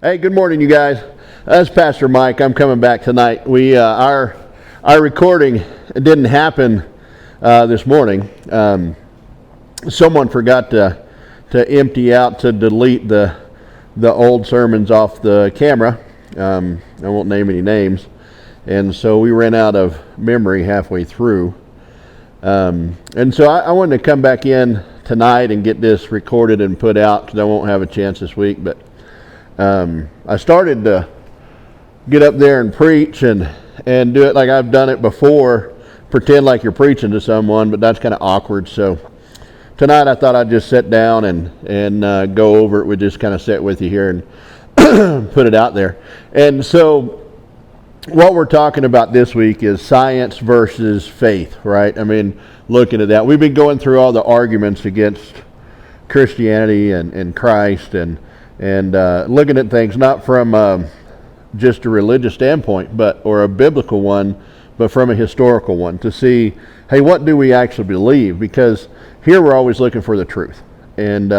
Hey, good morning, you guys. That's Pastor Mike. I'm coming back tonight. Our recording didn't happen this morning. Someone forgot to delete the old sermons off the camera. I won't name any names, and so we ran out of memory halfway through. And so I wanted to come back in tonight and get this recorded and put out because I won't have a chance this week, but. I started to get up there and preach and do it like I've done it before, pretend like you're preaching to someone, but that's kind of awkward. So tonight I thought I'd just sit down and go over it. We'd just kind of sit with you here and put it out there. And so what we're talking about this week is science versus faith, right? I mean, looking at that. We've been going through all the arguments against Christianity and Christ and looking at things not from just a religious standpoint, or a biblical one, but from a historical one, to see, hey, what do we actually believe? Because here we're always looking for the truth, and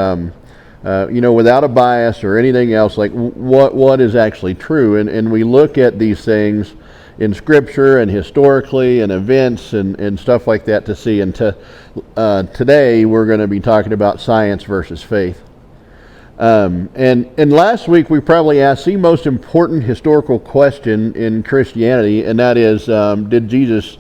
without a bias or anything else, like what is actually true, and we look at these things in Scripture and historically and events and stuff like that to see. And today we're going to be talking about science versus faith. And last week we probably asked the most important historical question in Christianity, and that is, did Jesus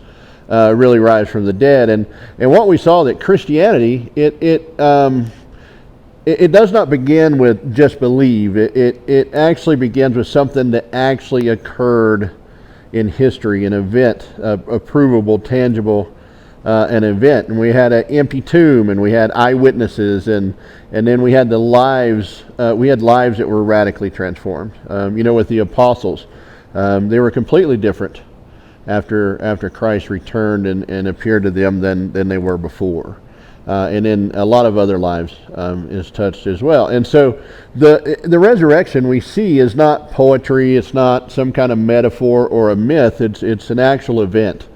really rise from the dead? And what we saw that Christianity, it does not begin with just believe. It actually begins with something that actually occurred in history, an event, a provable, tangible an event. And we had an empty tomb, and we had eyewitnesses, and then we had the lives. We had lives that were radically transformed. With the apostles, they were completely different after Christ returned and appeared to them than they were before. And then a lot of other lives is touched as well. And so the resurrection we see is not poetry. It's not some kind of metaphor or a myth. It's an actual event.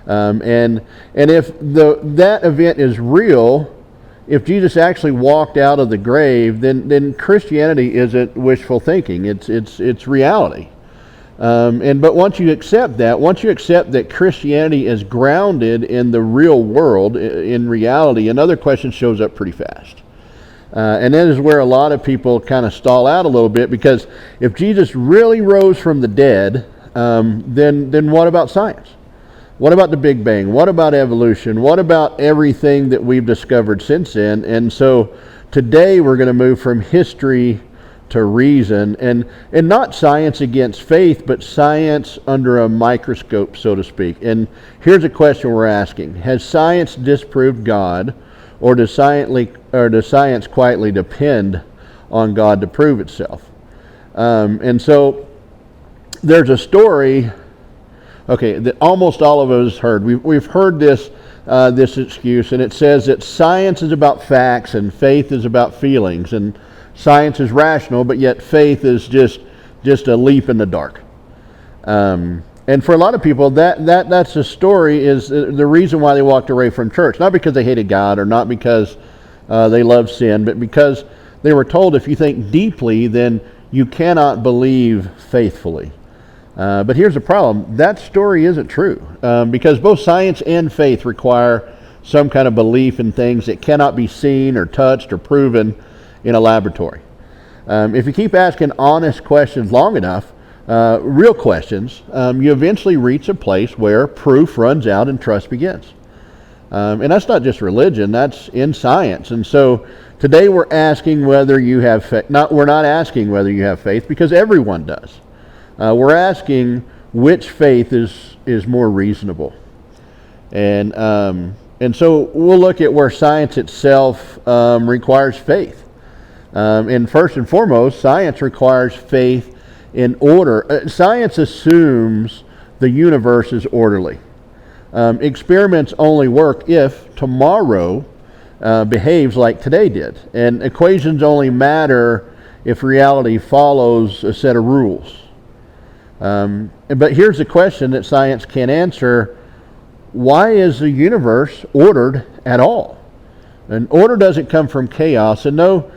And if that event is real, if Jesus actually walked out of the grave, then Christianity isn't wishful thinking. It's reality. But once you accept that Christianity is grounded in the real world, in reality, another question shows up pretty fast. And that is where a lot of people kind of stall out a little bit, because if Jesus really rose from the dead, then what about science? What about the Big Bang? What about evolution? What about everything that we've discovered since then? And so today we're going to move from history to reason, and not science against faith, but science under a microscope, so to speak. And here's a question we're asking: has science disproved God, or does science quietly depend on God to prove itself? And so there's a story. Okay, that almost all of us heard. We've heard this excuse, and it says that science is about facts and faith is about feelings, and science is rational, but yet faith is just a leap in the dark. And for a lot of people, that's the story, is the reason why they walked away from church. Not because they hated God or not because they loved sin, but because they were told if you think deeply, then you cannot believe faithfully. But here's the problem. That story isn't true, because both science and faith require some kind of belief in things that cannot be seen or touched or proven in a laboratory. If you keep asking honest questions long enough, real questions, you eventually reach a place where proof runs out and trust begins. And that's not just religion, that's in science. And so today we're asking whether you have faith. We're not asking whether you have faith, because everyone does. We're asking which faith is more reasonable. And so we'll look at where science itself requires faith. And first and foremost, science requires faith in order. Science assumes the universe is orderly. Experiments only work if tomorrow behaves like today did. And equations only matter if reality follows a set of rules. But here's the question that science can't answer: why is the universe ordered at all? And order doesn't come from chaos, and no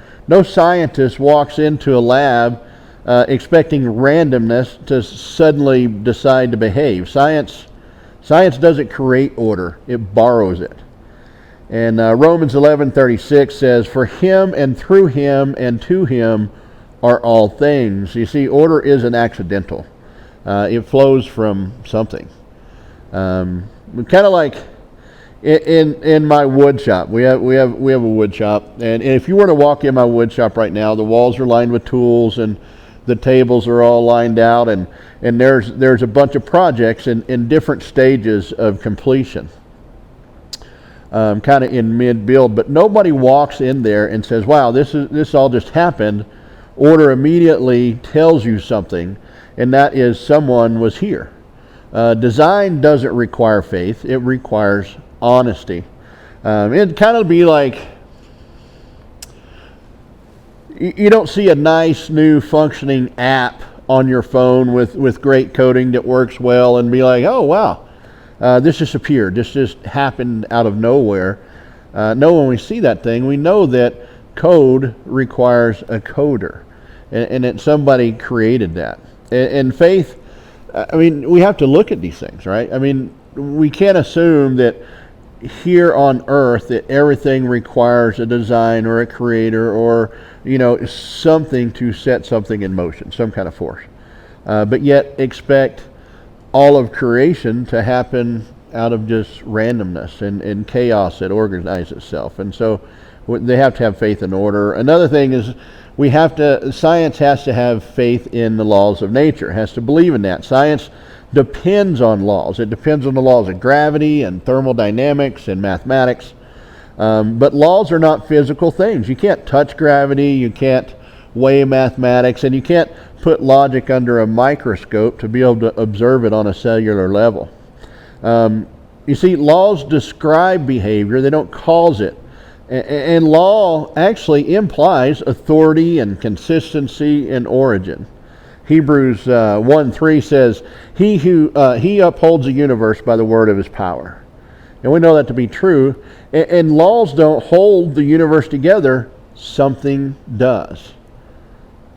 scientist walks into a lab expecting randomness to suddenly decide to behave. Science doesn't create order, it borrows it. And Romans 11:36 says, "For him and through him and to him are all things." You see, order isn't accidental. It flows from something. Kind of like in my wood shop. We have a wood shop, and if you were to walk in my wood shop right now, the walls are lined with tools, and the tables are all lined out, and there's a bunch of projects in different stages of completion, kind of in mid-build. But nobody walks in there and says, "Wow, this all just happened." Order immediately tells you something, and that is someone was here. Design doesn't require faith; it requires honesty. It'd kind of be like, you don't see a nice new functioning app on your phone with great coding that works well and be like, "Oh wow, this just appeared, this just happened out of nowhere." No, when we see that thing, we know that code requires a coder, and that somebody created that. And faith, I mean, we have to look at these things, right? I mean, we can't assume that here on earth that everything requires a design or a creator or, something to set something in motion, some kind of force. But yet expect all of creation to happen out of just randomness and chaos that organizes itself. And so they have to have faith in order. Another thing is science has to have faith in the laws of nature. It has to believe in that. Science depends on laws. It depends on the laws of gravity and thermodynamics and mathematics. But laws are not physical things. You can't touch gravity, you can't weigh mathematics, and you can't put logic under a microscope to be able to observe it on a cellular level. You see, laws describe behavior, they don't cause it. And law actually implies authority and consistency and origin. Hebrews 1:3 says, He upholds the universe by the word of his power. And we know that to be true. And laws don't hold the universe together, something does.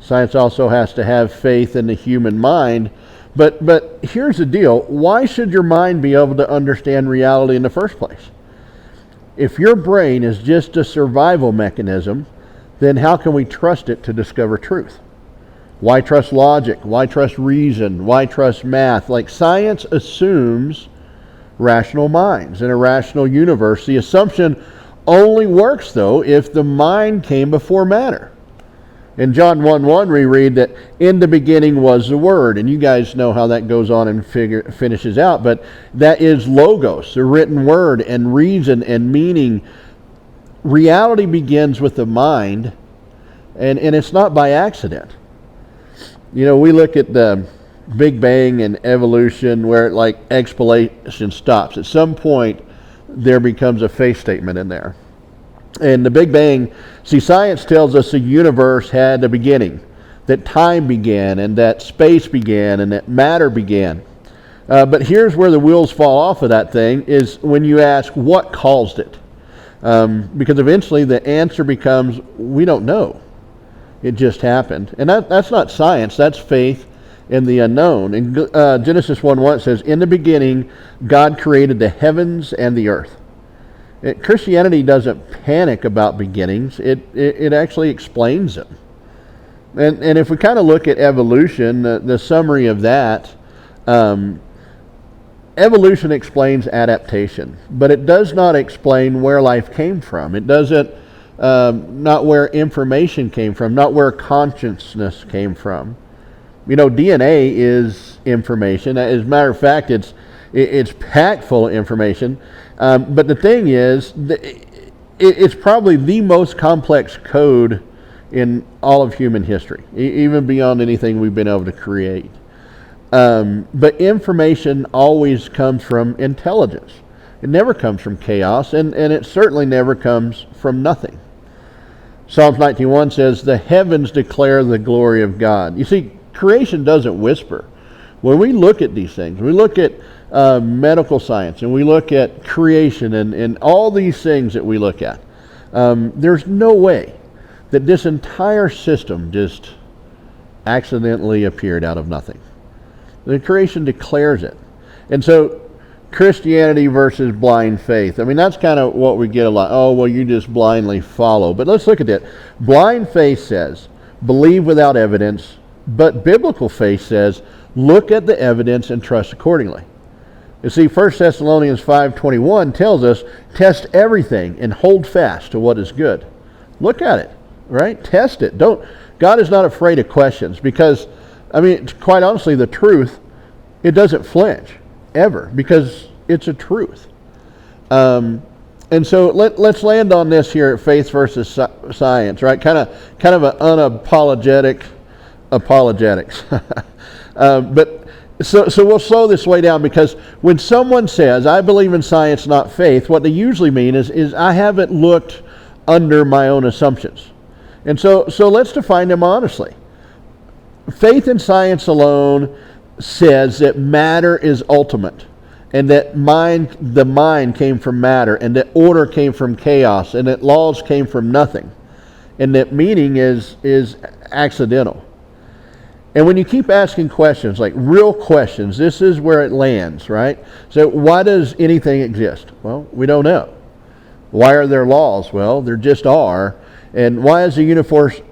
Science also has to have faith in the human mind. But here's the deal. Why should your mind be able to understand reality in the first place? If your brain is just a survival mechanism, then how can we trust it to discover truth? Why trust logic? Why trust reason? Why trust math? Like, science assumes rational minds in a rational universe. The assumption only works, though, if the mind came before matter. In John 1:1 we read that in the beginning was the Word, and you guys know how that goes on and finishes out, but that is logos, the written word, and reason and meaning. Reality begins with the mind, and it's not by accident. We look at the Big Bang and evolution where explanation stops. At some point there becomes a faith statement in there. And the Big Bang, see, science tells us the universe had a beginning, that time began, and that space began, and that matter began. But here's where the wheels fall off of that thing, is when you ask what caused it. Because eventually the answer becomes, we don't know. It just happened. And that's not science, that's faith in the unknown. In Genesis 1:1 it says, in the beginning God created the heavens and the earth. Christianity doesn't panic about beginnings. It actually explains them. And if we kind of look at evolution, the summary of that, evolution explains adaptation, but it does not explain where life came from. It doesn't, not where information came from, not where consciousness came from. DNA is information. As a matter of fact, it's packed full of information. But the thing is, it's probably the most complex code in all of human history, even beyond anything we've been able to create. But information always comes from intelligence. It never comes from chaos, and it certainly never comes from nothing. Psalms 19:1 says, the heavens declare the glory of God. You see, creation doesn't whisper. When we look at these things, we look at medical science, and we look at creation and all these things that we look at, there's no way that this entire system just accidentally appeared out of nothing. The creation declares it. And so Christianity versus blind faith. I mean, that's kind of what we get a lot. Oh, well, you just blindly follow. But let's look at that. Blind faith says, believe without evidence. But biblical faith says, look at the evidence and trust accordingly. You see, 1 Thessalonians 5:21 tells us, test everything and hold fast to what is good. Look at it, right? Test it. God is not afraid of questions because, I mean, quite honestly, the truth, it doesn't flinch ever because it's a truth. And so let's land on this here at faith versus science, right? Kind of an unapologetic apologetics. But so we'll slow this way down because when someone says, I believe in science, not faith, what they usually mean is I haven't looked under my own assumptions. And so let's define them honestly. Faith in science alone says that matter is ultimate and that the mind came from matter and that order came from chaos and that laws came from nothing and that meaning is accidental. And when you keep asking questions, like real questions, this is where it lands, right? So why does anything exist? Well, we don't know. Why are there laws? Well, there just are. And why is the universe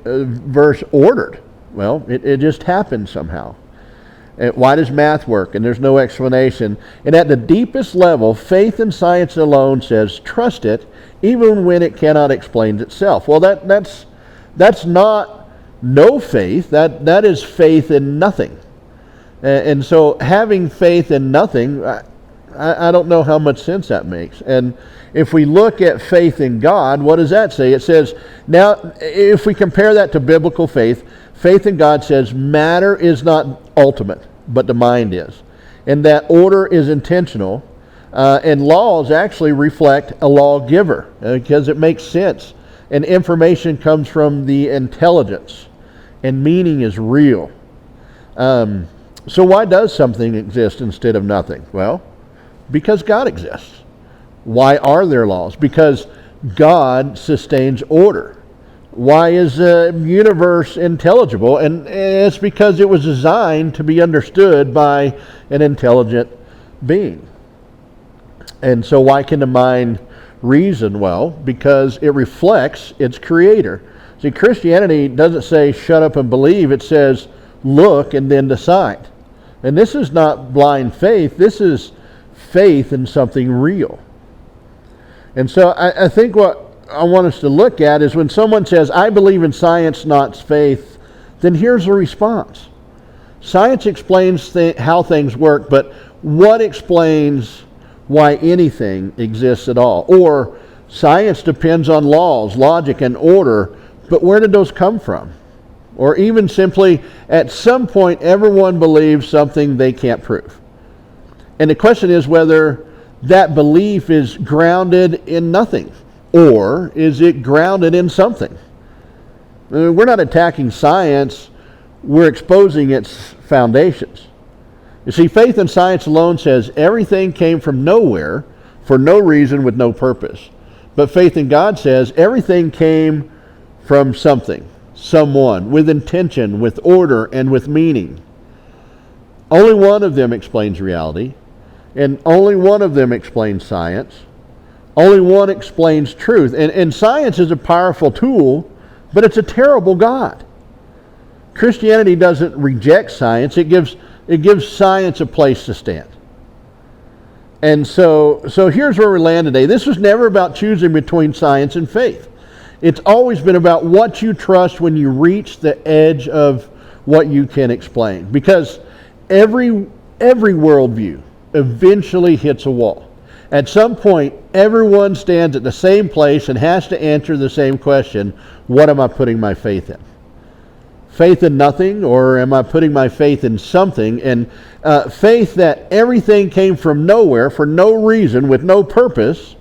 ordered? Well, it just happened somehow. And why does math work? And there's no explanation. And at the deepest level, faith in science alone says, trust it, even when it cannot explain itself. Well, that's not no faith, that is faith in nothing. And so having faith in nothing, I don't know how much sense that makes. And if we look at faith in God, what does that say? It says, now if we compare that to biblical faith, faith in God says matter is not ultimate, but the mind is. And that order is intentional. And laws actually reflect a lawgiver because it makes sense. And information comes from the intelligence. And meaning is real. So why does something exist instead of nothing? Well, because God exists. Why are there laws? Because God sustains order. Why is the universe intelligible? And it's because it was designed to be understood by an intelligent being. And so why can the mind reason? Well, because it reflects its creator. See, Christianity doesn't say shut up and believe. It says look and then decide. And this is not blind faith. This is faith in something real. And so I think what I want us to look at is when someone says, I believe in science, not faith, then here's the response. Science explains how things work, but what explains why anything exists at all? Or science depends on laws, logic, and order, but where did those come from? Or even simply, at some point, everyone believes something they can't prove. And the question is whether that belief is grounded in nothing, or is it grounded in something? We're not attacking science, we're exposing its foundations. You see, faith in science alone says everything came from nowhere, for no reason, with no purpose. But faith in God says everything came from something, someone, with intention, with order, and with meaning. Only one of them explains reality, and only one of them explains science. Only one explains truth. And science is a powerful tool, but it's a terrible God. Christianity doesn't reject science. It gives science a place to stand. And so here's where we land today. This was never about choosing between science and faith. It's always been about what you trust when you reach the edge of what you can explain. Because every worldview eventually hits a wall. At some point, everyone stands at the same place and has to answer the same question: what am I putting my faith in? Faith in nothing, or am I putting my faith in something? And faith that everything came from nowhere for no reason, with no purpose?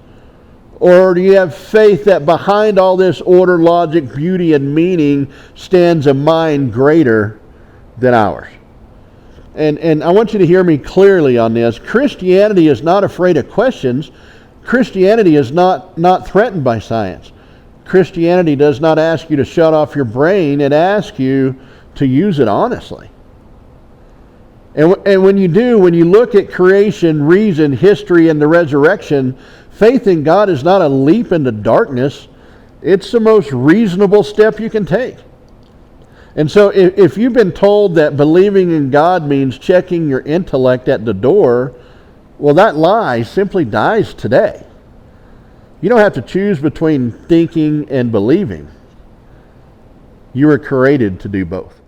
Or do you have faith that behind all this order, logic, beauty, and meaning stands a mind greater than ours? And I want you to hear me clearly on this. Christianity is not afraid of questions. Christianity is not threatened by science. Christianity does not ask you to shut off your brain. It asks you to use it honestly. And when you do, when you look at creation, reason, history, and the resurrection, faith in God is not a leap into darkness. It's the most reasonable step you can take. And so if you've been told that believing in God means checking your intellect at the door, well, that lie simply dies today. You don't have to choose between thinking and believing. You were created to do both.